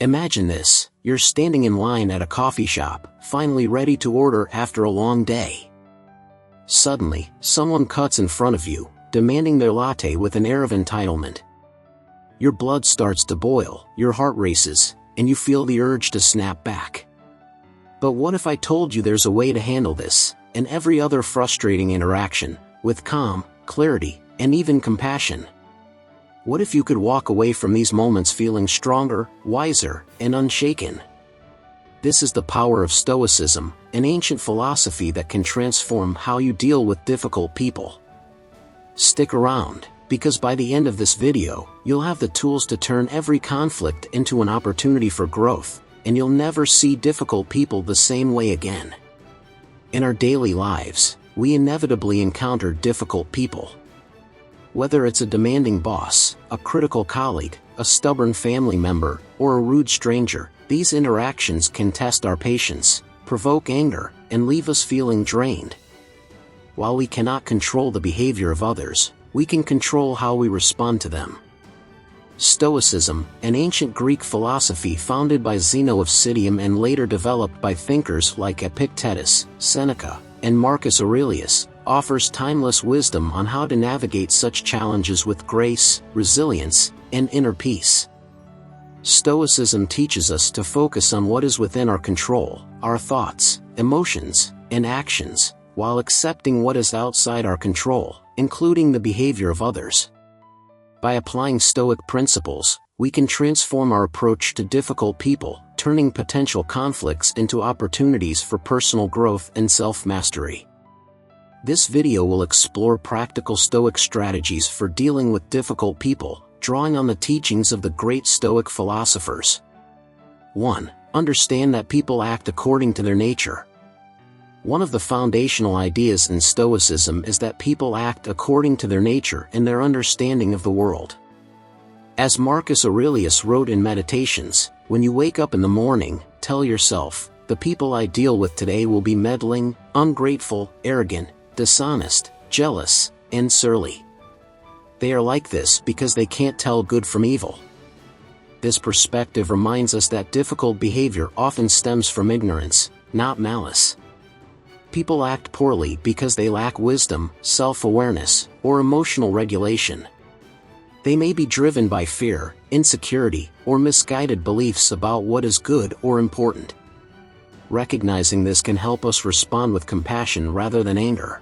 Imagine this: you're standing in line at a coffee shop, finally ready to order after a long day. Suddenly, someone cuts in front of you, demanding their latte with an air of entitlement. Your blood starts to boil, your heart races, and you feel the urge to snap back. But what if I told you there's a way to handle this, and every other frustrating interaction, with calm, clarity, and even compassion? What if you could walk away from these moments feeling stronger, wiser, and unshaken? This is the power of Stoicism, an ancient philosophy that can transform how you deal with difficult people. Stick around, because by the end of this video, you'll have the tools to turn every conflict into an opportunity for growth, and you'll never see difficult people the same way again. In our daily lives, we inevitably encounter difficult people. Whether it's a demanding boss, a critical colleague, a stubborn family member, or a rude stranger, these interactions can test our patience, provoke anger, and leave us feeling drained. While we cannot control the behavior of others, we can control how we respond to them. Stoicism, an ancient Greek philosophy founded by Zeno of Citium and later developed by thinkers like Epictetus, Seneca, and Marcus Aurelius, offers timeless wisdom on how to navigate such challenges with grace, resilience, and inner peace. Stoicism teaches us to focus on what is within our control, our thoughts, emotions, and actions, while accepting what is outside our control, including the behavior of others. By applying Stoic principles, we can transform our approach to difficult people, turning potential conflicts into opportunities for personal growth and self-mastery. This video will explore practical Stoic strategies for dealing with difficult people, drawing on the teachings of the great Stoic philosophers. 1. Understand that people act according to their nature. One of the foundational ideas in Stoicism is that people act according to their nature and their understanding of the world. As Marcus Aurelius wrote in Meditations, when you wake up in the morning, tell yourself, the people I deal with today will be meddling, ungrateful, arrogant, dishonest, jealous, and surly. They are like this because they can't tell good from evil. This perspective reminds us that difficult behavior often stems from ignorance, not malice. People act poorly because they lack wisdom, self-awareness, or emotional regulation. They may be driven by fear, insecurity, or misguided beliefs about what is good or important. Recognizing this can help us respond with compassion rather than anger.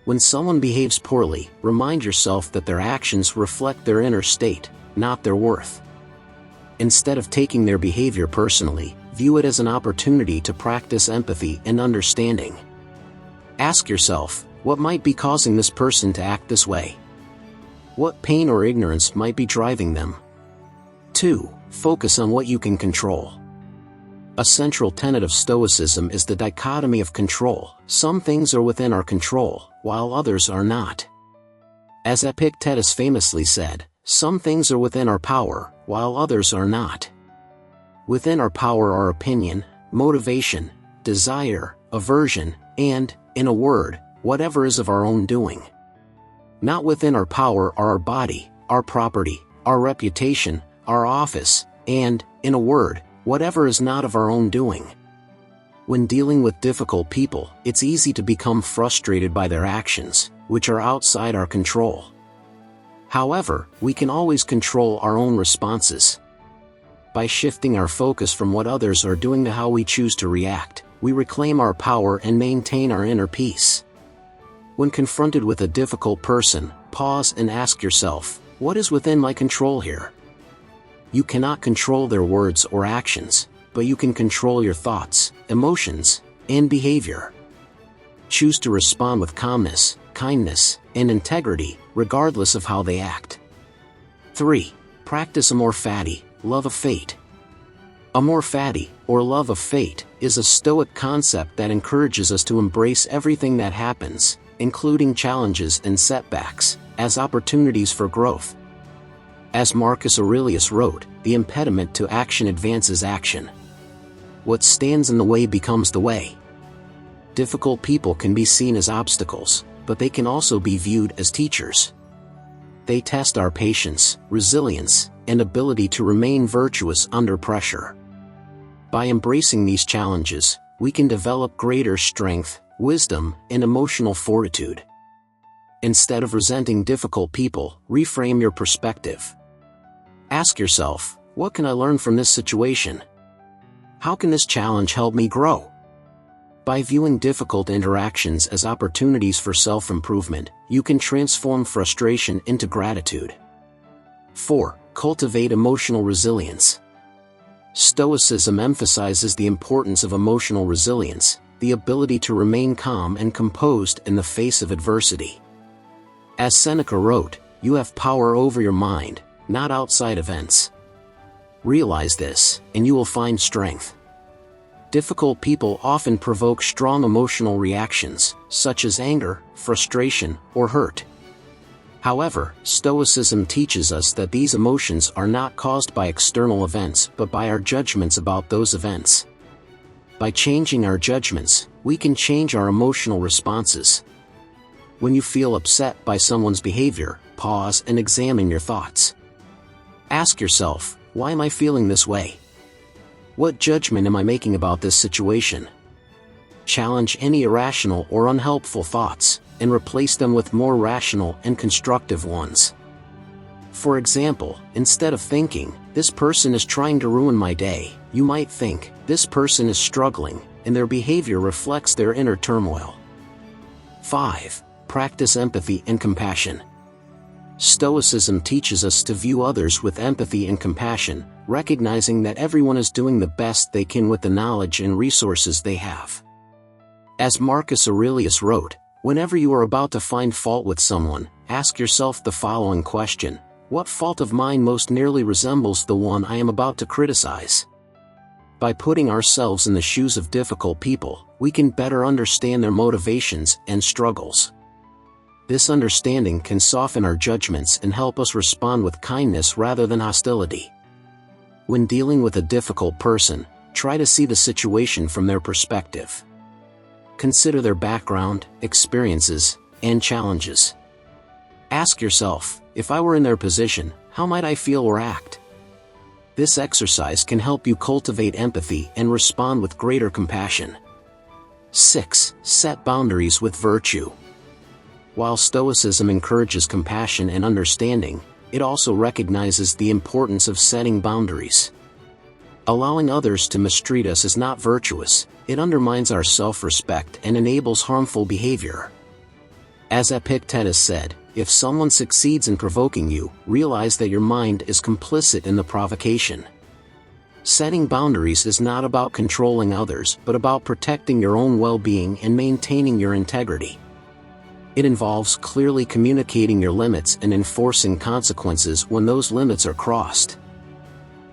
When someone behaves poorly, remind yourself that their actions reflect their inner state, not their worth. Instead of taking their behavior personally, view it as an opportunity to practice empathy and understanding. Ask yourself, what might be causing this person to act this way? What pain or ignorance might be driving them? 2. Focus on what you can control. A central tenet of Stoicism is the dichotomy of control. Some things are within our control, while others are not. As Epictetus famously said, some things are within our power, while others are not. Within our power are opinion, motivation, desire, aversion, and, in a word, whatever is of our own doing. Not within our power are our body, our property, our reputation, our office, and, in a word, whatever is not of our own doing. When dealing with difficult people, it's easy to become frustrated by their actions, which are outside our control. However, we can always control our own responses. By shifting our focus from what others are doing to how we choose to react, we reclaim our power and maintain our inner peace. When confronted with a difficult person, pause and ask yourself, what is within my control here? You cannot control their words or actions, but you can control your thoughts, emotions, and behavior. Choose to respond with calmness, kindness, and integrity, regardless of how they act. 3. Practice amor fati, love of fate. Amor fati, or love of fate, is a Stoic concept that encourages us to embrace everything that happens, including challenges and setbacks, as opportunities for growth. As Marcus Aurelius wrote, the impediment to action advances action. What stands in the way becomes the way. Difficult people can be seen as obstacles, but they can also be viewed as teachers. They test our patience, resilience, and ability to remain virtuous under pressure. By embracing these challenges, we can develop greater strength, wisdom, and emotional fortitude. Instead of resenting difficult people, reframe your perspective. Ask yourself, what can I learn from this situation? How can this challenge help me grow? By viewing difficult interactions as opportunities for self-improvement, you can transform frustration into gratitude. 4. Cultivate emotional resilience. Stoicism emphasizes the importance of emotional resilience, the ability to remain calm and composed in the face of adversity. As Seneca wrote, you have power over your mind, not outside events. Realize this, and you will find strength. Difficult people often provoke strong emotional reactions, such as anger, frustration, or hurt. However, Stoicism teaches us that these emotions are not caused by external events but by our judgments about those events. By changing our judgments, we can change our emotional responses. When you feel upset by someone's behavior, pause and examine your thoughts. Ask yourself, why am I feeling this way? What judgment am I making about this situation? Challenge any irrational or unhelpful thoughts, and replace them with more rational and constructive ones. For example, instead of thinking, this person is trying to ruin my day, you might think, this person is struggling, and their behavior reflects their inner turmoil. 5. Practice empathy and compassion. Stoicism teaches us to view others with empathy and compassion, recognizing that everyone is doing the best they can with the knowledge and resources they have. As Marcus Aurelius wrote, whenever you are about to find fault with someone, ask yourself the following question: what fault of mine most nearly resembles the one I am about to criticize? By putting ourselves in the shoes of difficult people, we can better understand their motivations and struggles. This understanding can soften our judgments and help us respond with kindness rather than hostility. When dealing with a difficult person, try to see the situation from their perspective. Consider their background, experiences, and challenges. Ask yourself, if I were in their position, how might I feel or act? This exercise can help you cultivate empathy and respond with greater compassion. 6. Set boundaries with virtue. While Stoicism encourages compassion and understanding, it also recognizes the importance of setting boundaries. Allowing others to mistreat us is not virtuous, it undermines our self-respect and enables harmful behavior. As Epictetus said, if someone succeeds in provoking you, realize that your mind is complicit in the provocation. Setting boundaries is not about controlling others but about protecting your own well-being and maintaining your integrity. It involves clearly communicating your limits and enforcing consequences when those limits are crossed.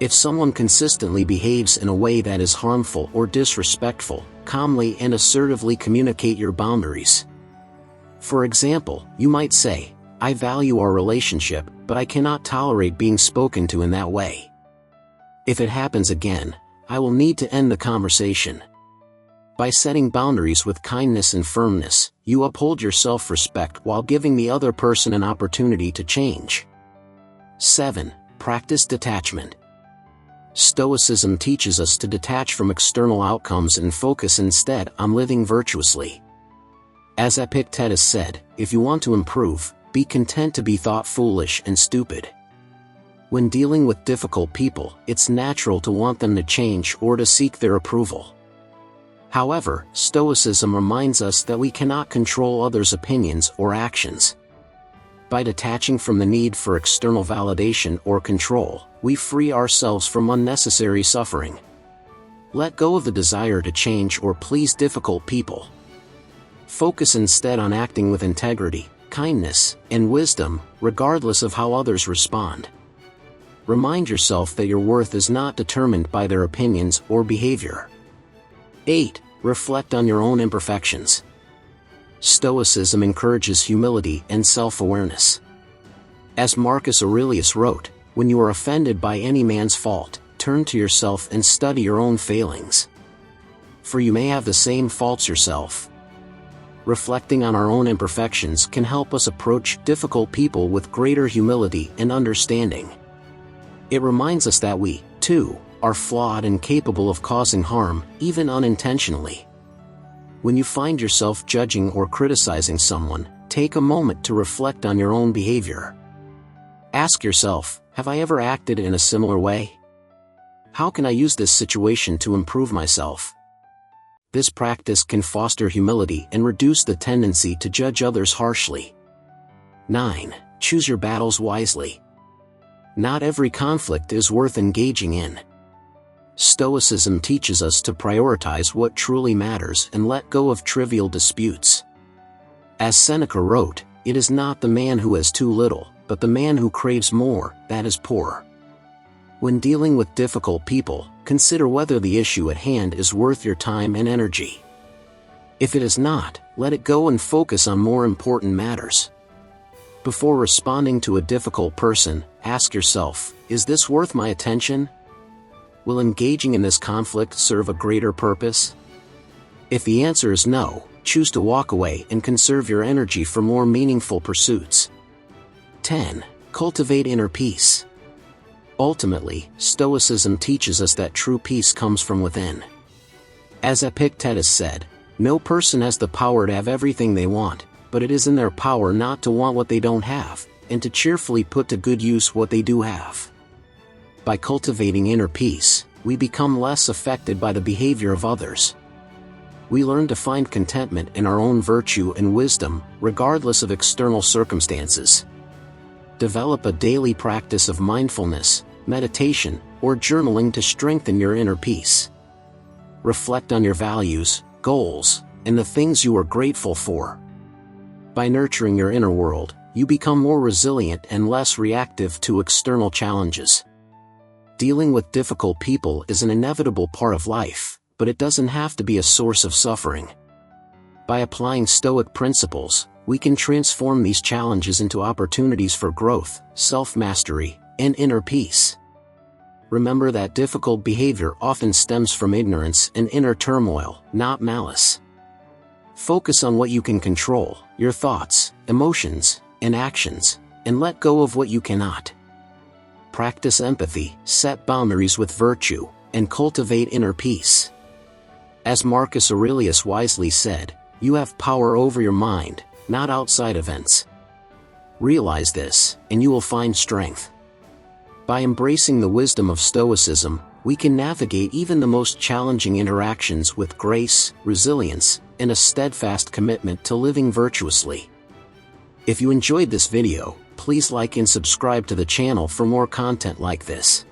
If someone consistently behaves in a way that is harmful or disrespectful, calmly and assertively communicate your boundaries. For example, you might say, I value our relationship, but I cannot tolerate being spoken to in that way. If it happens again, I will need to end the conversation. By setting boundaries with kindness and firmness, you uphold your self-respect while giving the other person an opportunity to change. 7. Practice detachment. Stoicism teaches us to detach from external outcomes and focus instead on living virtuously. As Epictetus said, if you want to improve, be content to be thought foolish and stupid. When dealing with difficult people, it's natural to want them to change or to seek their approval. However, Stoicism reminds us that we cannot control others' opinions or actions. By detaching from the need for external validation or control, we free ourselves from unnecessary suffering. Let go of the desire to change or please difficult people. Focus instead on acting with integrity, kindness, and wisdom, regardless of how others respond. Remind yourself that your worth is not determined by their opinions or behavior. 8. Reflect on your own imperfections. Stoicism encourages humility and self-awareness. As Marcus Aurelius wrote, when you are offended by any man's fault, turn to yourself and study your own failings. For you may have the same faults yourself. Reflecting on our own imperfections can help us approach difficult people with greater humility and understanding. It reminds us that we, too, are flawed and capable of causing harm, even unintentionally. When you find yourself judging or criticizing someone, take a moment to reflect on your own behavior. Ask yourself, have I ever acted in a similar way? How can I use this situation to improve myself? This practice can foster humility and reduce the tendency to judge others harshly. 9. Choose your battles wisely. Not every conflict is worth engaging in. Stoicism teaches us to prioritize what truly matters and let go of trivial disputes. As Seneca wrote, it is not the man who has too little, but the man who craves more, that is poor. When dealing with difficult people, consider whether the issue at hand is worth your time and energy. If it is not, let it go and focus on more important matters. Before responding to a difficult person, ask yourself, is this worth my attention? Will engaging in this conflict serve a greater purpose? If the answer is no, choose to walk away and conserve your energy for more meaningful pursuits. 10. Cultivate inner peace. Ultimately, Stoicism teaches us that true peace comes from within. As Epictetus said, no person has the power to have everything they want, but it is in their power not to want what they don't have, and to cheerfully put to good use what they do have. By cultivating inner peace, we become less affected by the behavior of others. We learn to find contentment in our own virtue and wisdom, regardless of external circumstances. Develop a daily practice of mindfulness, meditation, or journaling to strengthen your inner peace. Reflect on your values, goals, and the things you are grateful for. By nurturing your inner world, you become more resilient and less reactive to external challenges. Dealing with difficult people is an inevitable part of life, but it doesn't have to be a source of suffering. By applying Stoic principles, we can transform these challenges into opportunities for growth, self-mastery, and inner peace. Remember that difficult behavior often stems from ignorance and inner turmoil, not malice. Focus on what you can control, your thoughts, emotions, and actions, and let go of what you cannot. Practice empathy, set boundaries with virtue, and cultivate inner peace. As Marcus Aurelius wisely said, you have power over your mind, not outside events. Realize this, and you will find strength. By embracing the wisdom of Stoicism, we can navigate even the most challenging interactions with grace, resilience, and a steadfast commitment to living virtuously. If you enjoyed this video, please like and subscribe to the channel for more content like this.